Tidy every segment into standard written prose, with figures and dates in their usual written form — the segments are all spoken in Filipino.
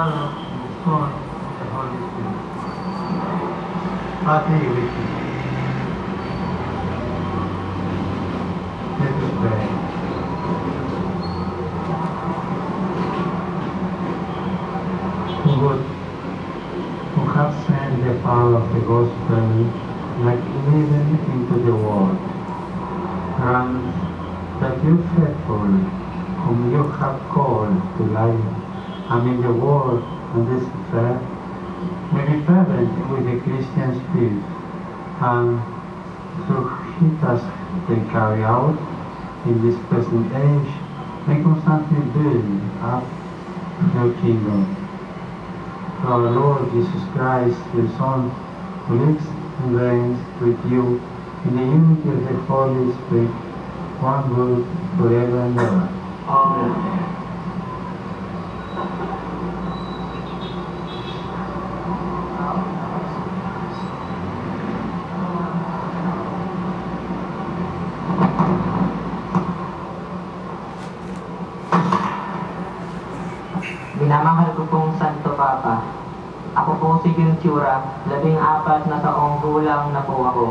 Father, and the Son, and the Holy Spirit. Father, with you. Let us pray. God, who have sent the power of the gospel like living into the world, grant that you faithful, whom you have called to life amid the world and this faith, may be fervent with the Christian spirit, and through his task they carry out in this present age, may constantly build up your kingdom. Through our Lord Jesus Christ, your Son, who lives and reigns with you in the unity of the Holy Spirit, one God, forever and ever. Amen. Minamahal ko pong Santo Papa, ako po si Ventura, 14 na taong gulang na po ako.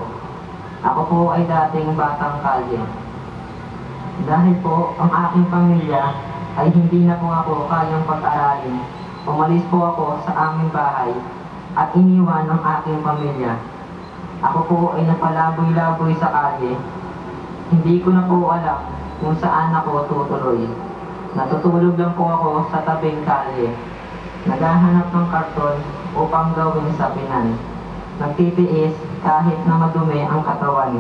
Ako po ay dating batang kalye. Dahil po ang aking pamilya ay hindi na po ako kayang pag-aralin, umalis po ako sa aming bahay at iniwan ang aking pamilya. Ako po ay napalaboy-laboy sa kalye. Hindi ko na po alam kung saan ako tutuloy. Natutulog lang po ako sa tabing kalye. Naghahanap ng karton upang gawin sapinan. Nagtitiis kahit na madumi ang katawan.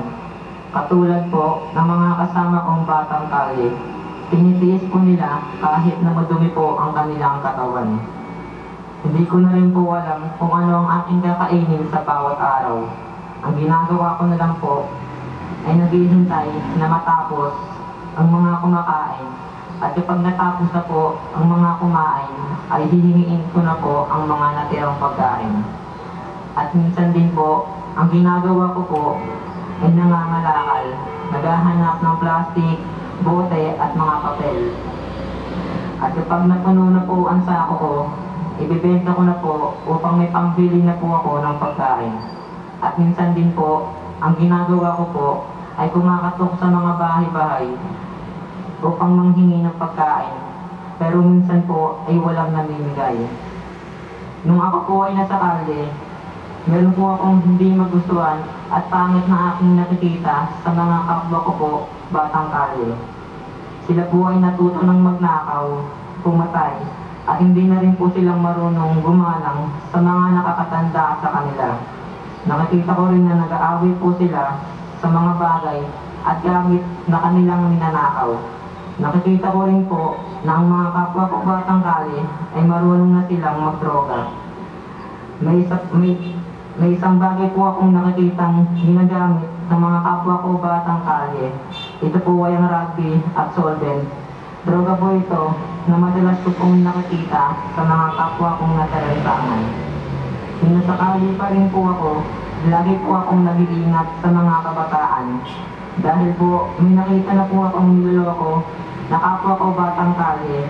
Katulad po ng mga kasama kong batang kalye. Tinitiis po nila kahit na madumi po ang kanilang katawan. Hindi ko na rin po alam kung ano ang aking kakainin sa bawat araw. Ang ginagawa ko na lang po ay naghihintay na matapos ang mga kumakain. At kapag natapos na po ang mga kumain, ay hihingiin ko na po ang mga natirang pagkain. At minsan din po, ang ginagawa ko po ay nangangalakal, naghahanap ng plastic, bote at mga papel. At kapag napuno na po ang sako ko, ibibenta ko na po upang may pambili na po ako ng pagkain. At minsan din po, ang ginagawa ko po ay kumakatok sa mga bahay-bahay upang manghingi ng pagkain, pero minsan po ay walang namimigay. Nung ako po ay nasa kalye, meron po akong hindi magustuhan at pangit na aking nakikita sa mga kapwa ko po batang kalye. Sila po ay natuto ng magnakaw, pumatay, at hindi na rin po silang marunong gumalang sa mga nakakatanda sa kanila. Nakikita ko rin na nag-aaway po sila sa mga bagay at gamit na kanilang ninanakaw. Nakikita ko rin po na ang mga kapwa ko batang kalye ay marunong na silang magdroga. May isang bagay po akong nakikitang ginagamit ng mga kapwa ko batang kalye. Ito po ay ang rugby at solvent. Droga po ito na madalas ko pong nakikita sa mga kapwa kong natalansangan. Kung nasa kalye pa rin po ako, lagi po akong nag-iingat sa mga kabataan. Dahil po may nakita na po akong niloloko na kapwa ko batang kalye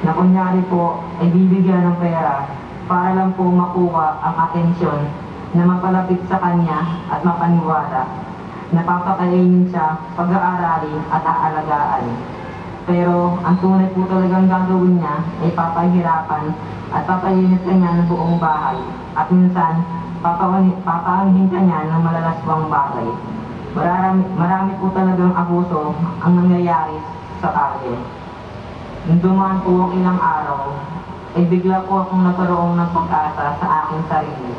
na kunyari po ay bibigyan ng pera para lang po makuha ang atensyon na mapalapit sa kanya at mapaniwala. Napapakainin siya, pag-aaralin at aalagaan. Pero ang tunay po talagang gagawin niya ay papahirapan at papainit ka niya ng buong bahay at minsan papaanghin ka niya ng malalaswang bagay. Marami po talagang abuso ang nangyayari sa kalye. Nung dumaan po ang ilang araw, ay bigla po akong nagkaroon ng pag-asa sa aking sarili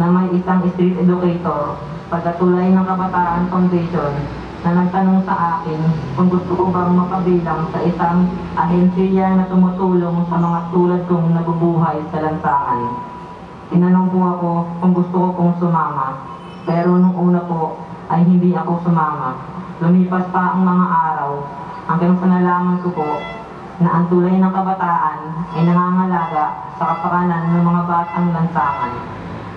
na may isang street educator pagkatulay ng Kabataan Foundation na nagtanong sa akin kung gusto ko bang makabilang sa isang ahensiya na tumutulong sa mga tulad kong nabubuhay sa lansangan. Tinanong po ako kung gusto ko pong sumama, pero nung una po ay hindi ako sumama. Lumipas pa ang mga araw hanggang sa nalaman ko po na ang tulay ng kabataan ay nangangalaga sa kapakanan ng mga batang lansangan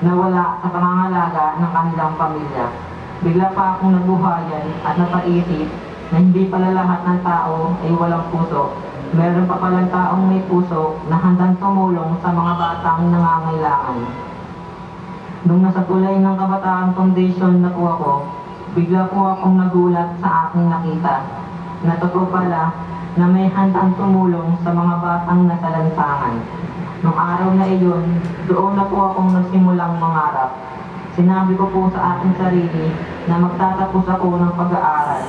na wala sa pangangalaga ng kanilang pamilya. Bigla pa akong nabuhayan at napaisip na hindi pala lahat ng tao ay walang puso meron pa palang taong may puso na handang tumulong sa mga batang nangangailangan. Nung nasa tulay ng Kabataan Foundation na po ako, bigla po akong nagulat sa aking nakita. Na totoo pala na may handang tumulong sa mga batang nasalansangan. Nung araw na iyon, doon na po akong nagsimulang mangarap. Sinabi ko po sa aking sarili na magtatapos ako ng pag-aaral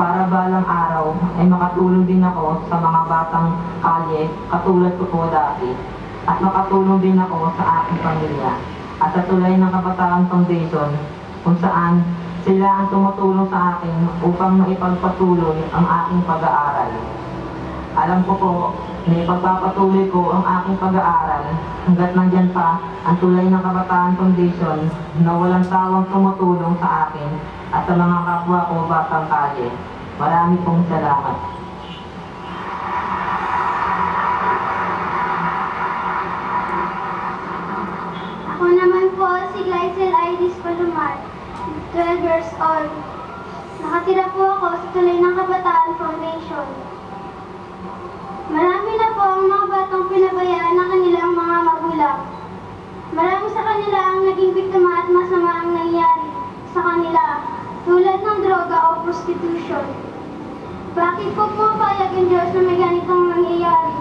para balang araw ay makatulong din ako sa mga batang kalye katulad ko po dati at makatulong din ako sa aking pamilya at sa tulay ng Kabataan Foundation kung saan sila ang tumutulong sa akin upang maipagpatuloy ang aking pag-aaral. Alam ko po na ipagpapatuloy ko ang aking pag-aaral hanggat nandyan pa ang tulay ng Kabataan Foundation na walang sawang tumutulong sa akin at sa mga kapwa ko batang kalye. Marami pong salamat. Ako naman po si Glycel Iris Palomar, 12 years old. Nakatira po ako sa tulay ng Kabataan Foundation. Marami na po ang mga batang pinabayaan ng kanilang mga magulang. Marami sa kanila ang naging biktima at masama ang nangyari sa kanila, tulad ng droga o prostitution. Bakit po pumapayag ang Diyos na may ganitong nangyayari?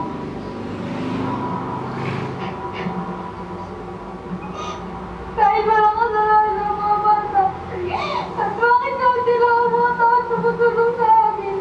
Kahit walang kasalanan ng mga bata, at bakit daw sila ang mga taong tumutulong sa amin?